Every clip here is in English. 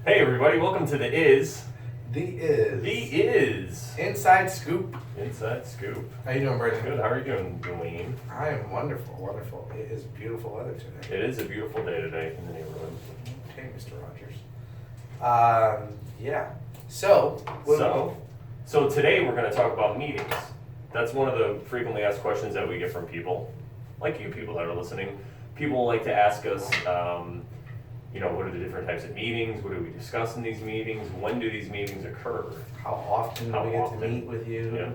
Hey everybody, welcome to the The Is Inside Scoop. Inside Scoop. How you doing, Brendan? Good, how are you doing, Dwayne? I am wonderful. It is beautiful weather today. It is a beautiful day today in the neighborhood. Okay, Mr. Rogers. Yeah. So today we're going to talk about meetings. That's one of the frequently asked questions that we get from people, like you people that are listening. People like to ask us, what are the different types of meetings? What do we discuss in these meetings? When do these meetings occur? How often do we get to meet with you? Yeah.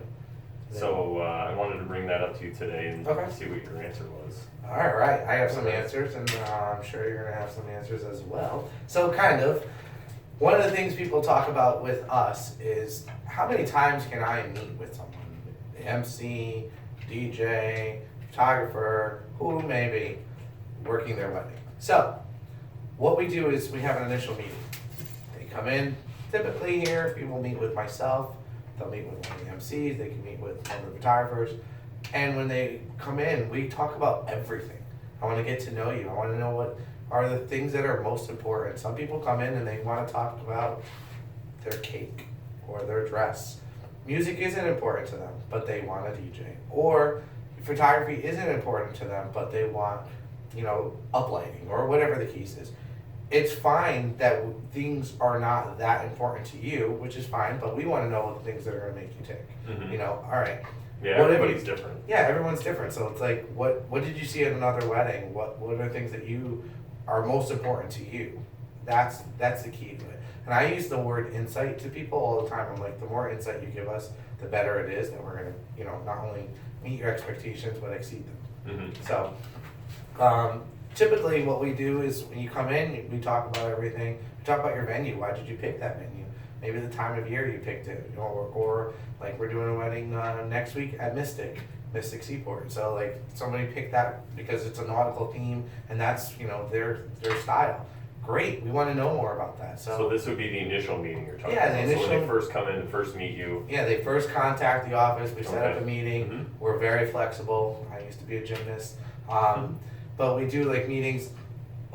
So I wanted to bring that up to you today and Okay. see what your answer was. All right. I have some answers, and I'm sure you're going to have some answers as well. So one of the things people talk about with us is how many times can I meet with someone? The MC, DJ, photographer, who may be working their wedding. So what we do is we have an initial meeting. They come in, typically here, people meet with myself, they'll meet with one of the MCs, they can meet with one of the photographers, and when they come in, we talk about everything. I want to get to know you. I want to know what are the things that are most important. Some people come in and they want to talk about their cake or their dress. Music isn't important to them, but they want a DJ. Or photography isn't important to them, but they want, uplighting or whatever the case is. It's fine that things are not that important to you, which is fine, but we want to know the things that are going to make you tick. Mm-hmm. All right. Yeah, everybody's different. Yeah, everyone's different. So it's like, what did you see at another wedding? What are things that you are most important to you? That's the key to it. And I use the word insight to people all the time. I'm like, the more insight you give us, the better it is that we're going to, not only meet your expectations, but exceed them. Mm-hmm. So, typically what we do is when you come in, we talk about everything. We talk about your venue. Why did you pick that venue? Maybe the time of year you picked it, or like we're doing a wedding next week at Mystic Seaport. So like somebody picked that because it's a nautical theme and that's their style. Great, we want to know more about that. So this would be the initial meeting you're talking about. The initial. So when they first come in, first meet you. Yeah, they first contact the office. We set up a meeting. Mm-hmm. We're very flexible. I used to be a gymnast, but we do like meetings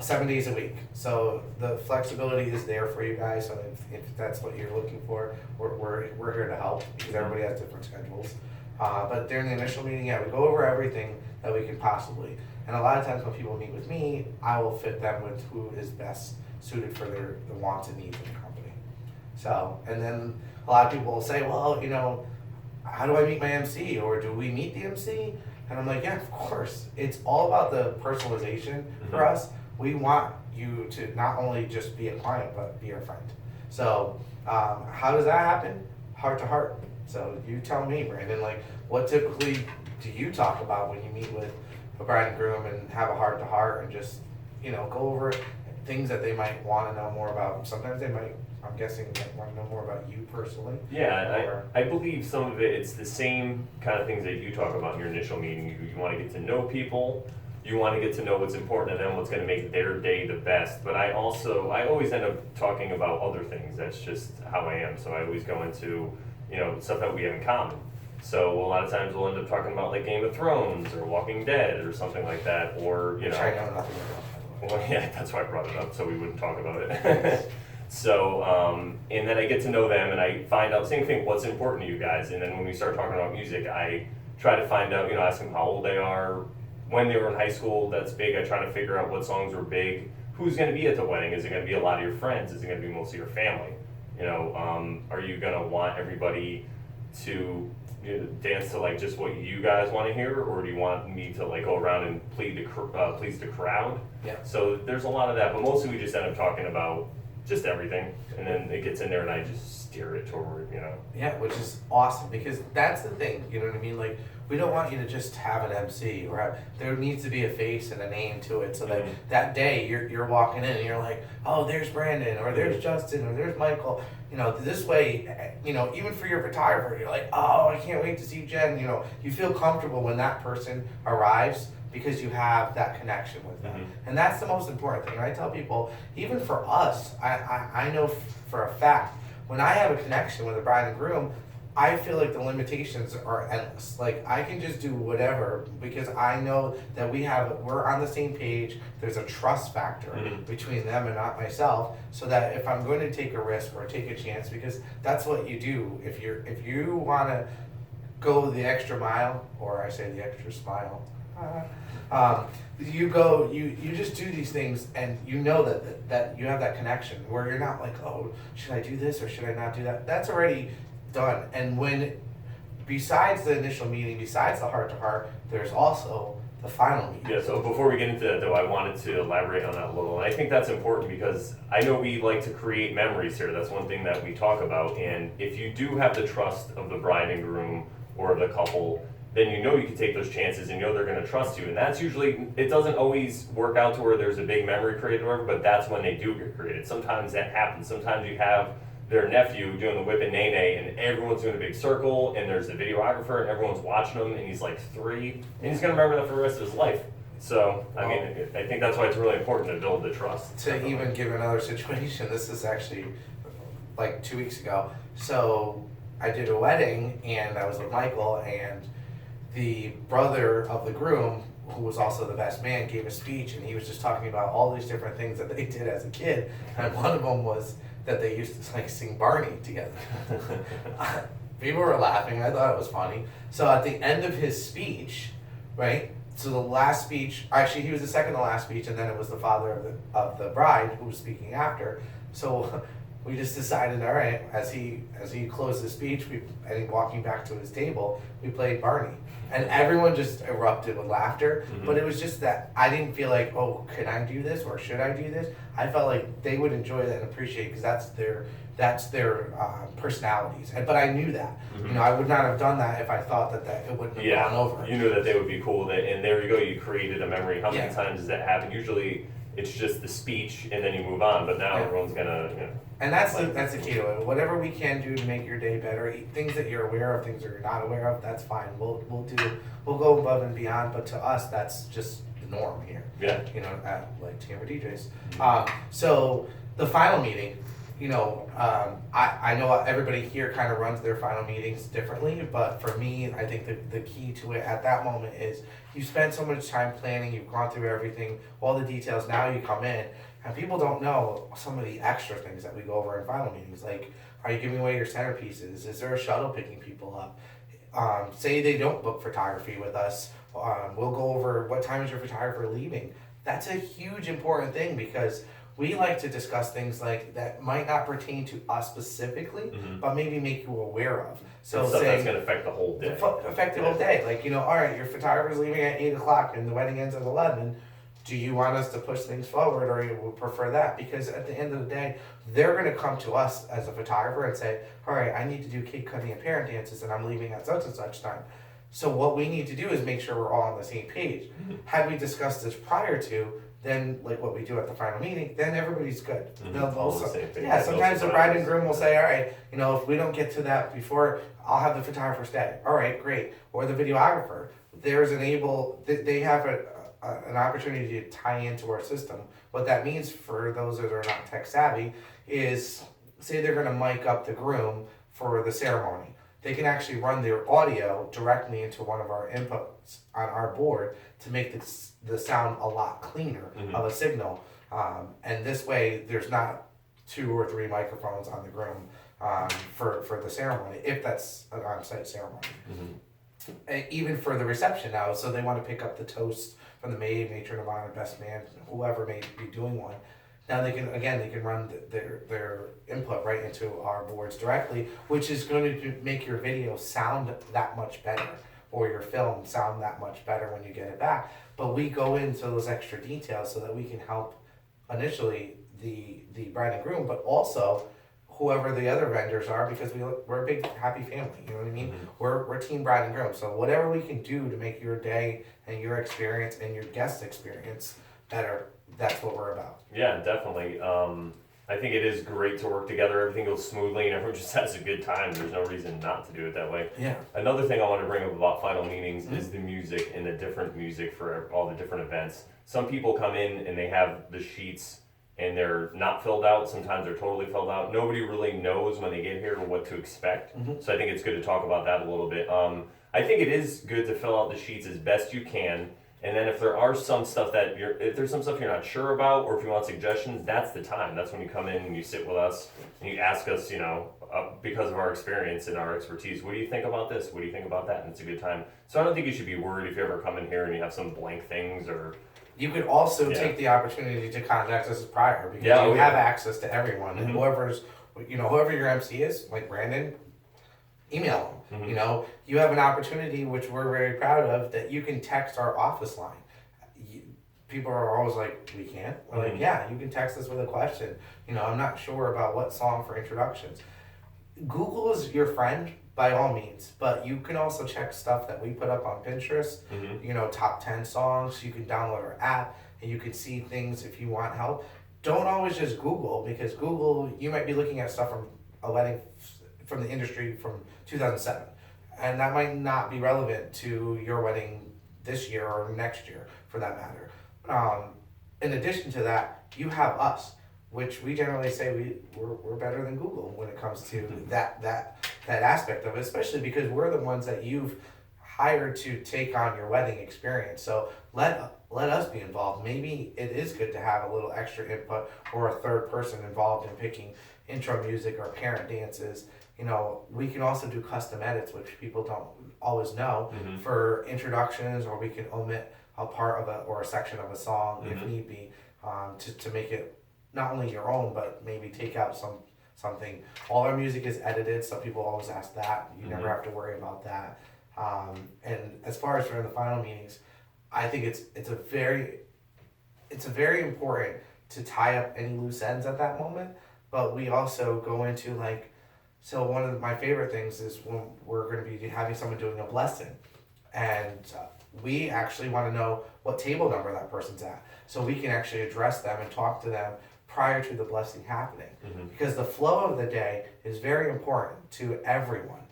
7 days a week. So the flexibility is there for you guys. So if that's what you're looking for, we're here to help because everybody has different schedules. But during the initial meeting, we go over everything that we can possibly. And a lot of times when people meet with me, I will fit them with who is best suited for the wants and needs of the company. So, and then a lot of people will say, well, how do I meet my MC? Or do we meet the MC? And I'm like, yeah, of course. It's all about the personalization for us. We want you to not only just be a client, but be our friend. So how does that happen? Heart to heart. So you tell me, Brandon, like what typically do you talk about when you meet with a bride and groom and have a heart to heart and just, go over things that they might want to know more about? Sometimes they might, I'm guessing, want to know more about you personally. Yeah, I believe some of it's the same kind of things that you talk about in your initial meeting. You want to get to know people. You want to get to know what's important to them, what's going to make their day the best. But I always end up talking about other things. That's just how I am. So I always go into, stuff that we have in common. So a lot of times we'll end up talking about like Game of Thrones or Walking Dead or something like that. Or, Which I know nothing about. Well, yeah, that's why I brought it up, so we wouldn't talk about it. So, and then I get to know them and I find out, same thing, what's important to you guys. And then when we start talking about music, I try to find out, ask them how old they are, when they were in high school. That's big. I try to figure out what songs were big. Who's going to be at the wedding? Is it going to be a lot of your friends? Is it going to be most of your family? Are you going to want everybody to dance to like just what you guys want to hear, or do you want me to like go around and please the crowd? Yeah. So there's a lot of that, but mostly we just end up talking about just everything, and then it gets in there and I just steer it toward, Yeah, which is awesome because that's the thing, you know what I mean? Like, we don't want you to just have an MC or there needs to be a face and a name to it so that that day you're walking in and you're like, oh, there's Brandon or there's Justin or there's Michael. This way, even for your photographer, you're like, oh, I can't wait to see Jen. You feel comfortable when that person arrives because you have that connection with them. Mm-hmm. And that's the most important thing. And I tell people, even for us, I know for a fact, when I have a connection with a bride and groom, I feel like the limitations are endless. Like I can just do whatever because I know that we're on the same page. There's a trust factor between them and not myself, so that if I'm going to take a risk or take a chance, because that's what you do. If you want to go the extra mile, or I say the extra smile, you just do these things, and you know that you have that connection where you're not like, oh, should I do this or should I not do that? That's already done. And when, besides the initial meeting, besides the heart to heart, there's also the final meeting. Yeah, so before we get into that though, I wanted to elaborate on that a little. And I think that's important because I know we like to create memories here. That's one thing that we talk about. And if you do have the trust of the bride and groom or the couple, then you know you can take those chances and you know they're going to trust you. And that's usually, it doesn't always work out to where there's a big memory created or whatever, but that's when they do get created. Sometimes that happens. Sometimes you have their nephew doing the whip and nay and everyone's doing a big circle and there's a videographer and everyone's watching him and he's like 3 and he's going to remember that for the rest of his life. So, I mean, I think that's why it's really important to build the trust. To even give another situation, this is actually like 2 weeks ago. So I did a wedding and I was with Michael, and the brother of the groom, who was also the best man, gave a speech, and he was just talking about all these different things that they did as a kid, and one of them was that they used to like sing Barney together. People were laughing. I thought it was funny. So at the end of his speech, right? So the last speech, actually he was the second to last speech, and then it was the father of the bride who was speaking after. So we just decided, all right, as he closed the speech, and walking back to his table, we played Barney. And everyone just erupted with laughter. But it was just that I didn't feel like, oh, can I do this or should I do this? I felt like they would enjoy that and appreciate it because that's their personalities. But I knew that. You know, I would not have done that if I thought that it wouldn't have gone over. You knew that they would be cool with it, and there you go. You created a memory. How many times does that happen? Usually, it's just the speech, and then you move on. But now everyone's gonna, you know. And that's the key to it. Whatever we can do to make your day better, things that you're aware of, things that you're not aware of, that's fine. We'll go above and beyond. But to us, that's just the norm here. Yeah. You know, at Lights Camera DJs. So the final meeting, you know, I know everybody here kind of runs their final meetings differently, but for me, I think the key to it at that moment is you spend so much time planning, you've gone through everything, all the details, now you come in, and people don't know some of the extra things that we go over in final meetings, like, are you giving away your centerpieces? Is there a shuttle picking people up? Say they don't book photography with us, we'll go over what time is your photographer leaving. That's a huge important thing because we like to discuss things like that might not pertain to us specifically, but maybe make you aware of. So stuff that's going to affect the whole day. Affect the whole day. Like, you know, all right, your photographer's leaving at 8 o'clock and the wedding ends at 11. Do you want us to push things forward, or you would prefer that? Because at the end of the day, they're going to come to us as a photographer and say, all right, I need to do cake cutting and parent dances and I'm leaving at such and such time. So what we need to do is make sure we're all on the same page. Had we discussed this prior to, then like what we do at the final meeting, then everybody's good. Sometimes the bride and groom will say, all right, you know, if we don't get to that before, I'll have the photographer stay. All right, great. Or the videographer. They have an opportunity to tie into our system. What that means for those that are not tech savvy is, say they're going to mic up the groom for the ceremony. They can actually run their audio directly into one of our inputs on our board to make the sound a lot cleaner of a signal. And this way, there's not 2 or 3 microphones on the groom for the ceremony, if that's an on-site ceremony. And even for the reception now, so they want to pick up the toast from the maid, matron of honor, best man, whoever may be doing one. Now they can run their input right into our boards directly, which is going to make your video sound that much better, or your film sound that much better when you get it back. But we go into those extra details so that we can help initially the bride and groom, but also whoever the other vendors are, because we're a big happy family, you know what I mean? We're team bride and groom, so whatever we can do to make your day and your experience and your guest experience better, that's what we're about. Yeah, definitely. I think it is great to work together. Everything goes smoothly and everyone just has a good time. There's no reason not to do it that way. Yeah. Another thing I want to bring up about final meetings is the music and the different music for all the different events. Some people come in and they have the sheets and they're not filled out. Sometimes they're totally filled out. Nobody really knows when they get here what to expect. So I think it's good to talk about that a little bit. I think it is good to fill out the sheets as best you can. And then if there are some stuff that if there's some stuff you're not sure about, or if you want suggestions, that's the time. That's when you come in and you sit with us and you ask us, because of our experience and our expertise, what do you think about this? What do you think about that? And it's a good time. So I don't think you should be worried if you ever come in here and you have some blank things or. You could also take the opportunity to contact us prior, because you have access to everyone, and whoever your MC is, like Brandon, email them. You have an opportunity, which we're very proud of, that you can text our office line. People are always like, we can't? We're like, yeah, you can text us with a question. I'm not sure about what song for introductions. Google is your friend by all means, but you can also check stuff that we put up on Pinterest, top 10 songs. You can download our app and you can see things if you want help. Don't always just Google, because Google, you might be looking at stuff from a wedding from the industry from 2007, and that might not be relevant to your wedding this year or next year for that matter. In addition to that, you have us, which we generally say we're better than Google when it comes to that aspect of it, especially because we're the ones that you've hired to take on your wedding experience. So let us be involved. Maybe it is good to have a little extra input or a third person involved in picking intro music or parent dances. We can also do custom edits, which people don't always know, for introductions, or we can omit a part of or a section of a song if need be, to make it not only your own, but maybe take out something. All our music is edited. Some people always ask that. You never have to worry about that. And as far as for the final meetings, I think it's very important to tie up any loose ends at that moment. But we also go into so one of my favorite things is when we're going to be having someone doing a blessing, and we actually want to know what table number that person's at, so we can actually address them and talk to them prior to the blessing happening, because the flow of the day is very important to everyone,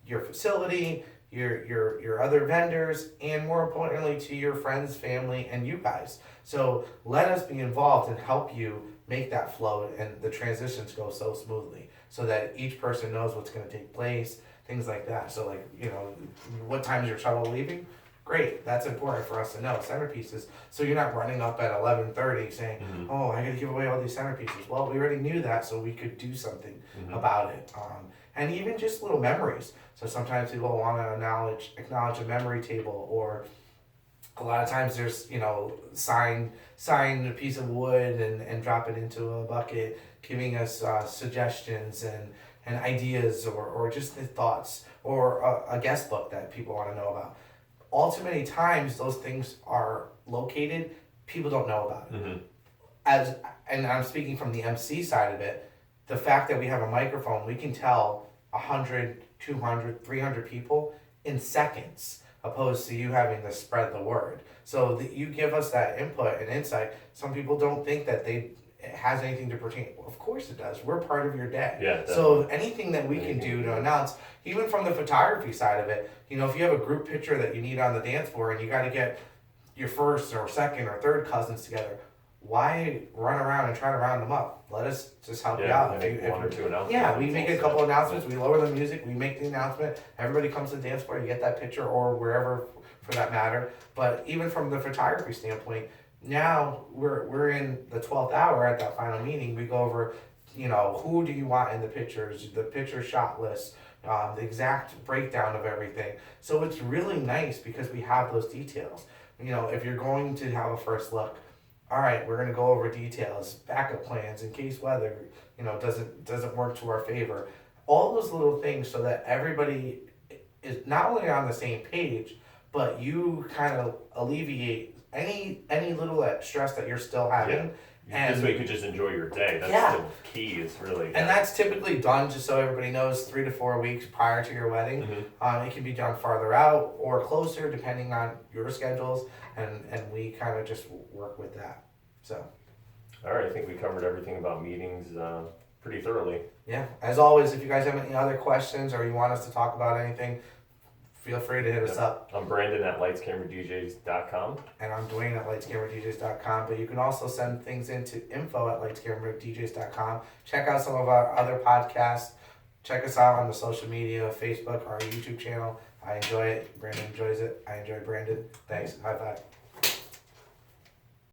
your facility, your other vendors, and more importantly to your friends, family, and you guys. So let us be involved and help you make that flow and the transitions go so smoothly, so that each person knows what's going to take place, things like that. So what time is your shuttle leaving? Great, that's important for us to know. Centerpieces, so you're not running up at 11:30 saying, oh, I gotta give away all these centerpieces. Well, we already knew that, so we could do something about it. And even just little memories. So sometimes people want to acknowledge a memory table, or a lot of times there's, sign a piece of wood and drop it into a bucket, giving us suggestions and ideas, or just the thoughts, or a guest book that people want to know about. All too many times those things are located, people don't know about it. And I'm speaking from the MC side of it, the fact that we have a microphone, we can tell 100, 200, 300 people in seconds, opposed to you having to spread the word. So that you give us that input and insight. Some people don't think that it has anything to pertain. Well, of course it does. We're part of your day. Yeah, so anything that we can do to announce, even from the photography side of it, if you have a group picture that you need on the dance floor and you got to get your first or second or third cousins together, why run around and try to round them up? Let us just help you out. One or two announcements. Yeah, we make a couple announcements. We lower the music. We make the announcement. Everybody comes to the dance floor. You get that picture, or wherever for that matter. But even from the photography standpoint, now we're in the 12th hour at that final meeting. We go over, who do you want in the pictures, the picture shot list, the exact breakdown of everything. So it's really nice because we have those details. If you're going to have a first look, all right, we're going to go over details, backup plans in case weather, doesn't work to our favor. All those little things, so that everybody is not only on the same page, but you kind of alleviate any little stress that you're still having. Yeah. And this way you could just enjoy your day. That's the key, is really. And that's typically done, just so everybody knows, 3 to 4 weeks prior to your wedding. It can be done farther out or closer, depending on your schedules, and we kind of just work with that. So. All right, I think we covered everything about meetings pretty thoroughly. Yeah, as always, if you guys have any other questions or you want us to talk about anything, feel free to hit us up. I'm Brandon at lightscameradjs.com. And I'm Dwayne at lightscameradjs.com. But you can also send things into info@lightscameradjs.com. Check out some of our other podcasts. Check us out on the social media, Facebook, our YouTube channel. I enjoy it. Brandon enjoys it. I enjoy Brandon. Thanks. High five.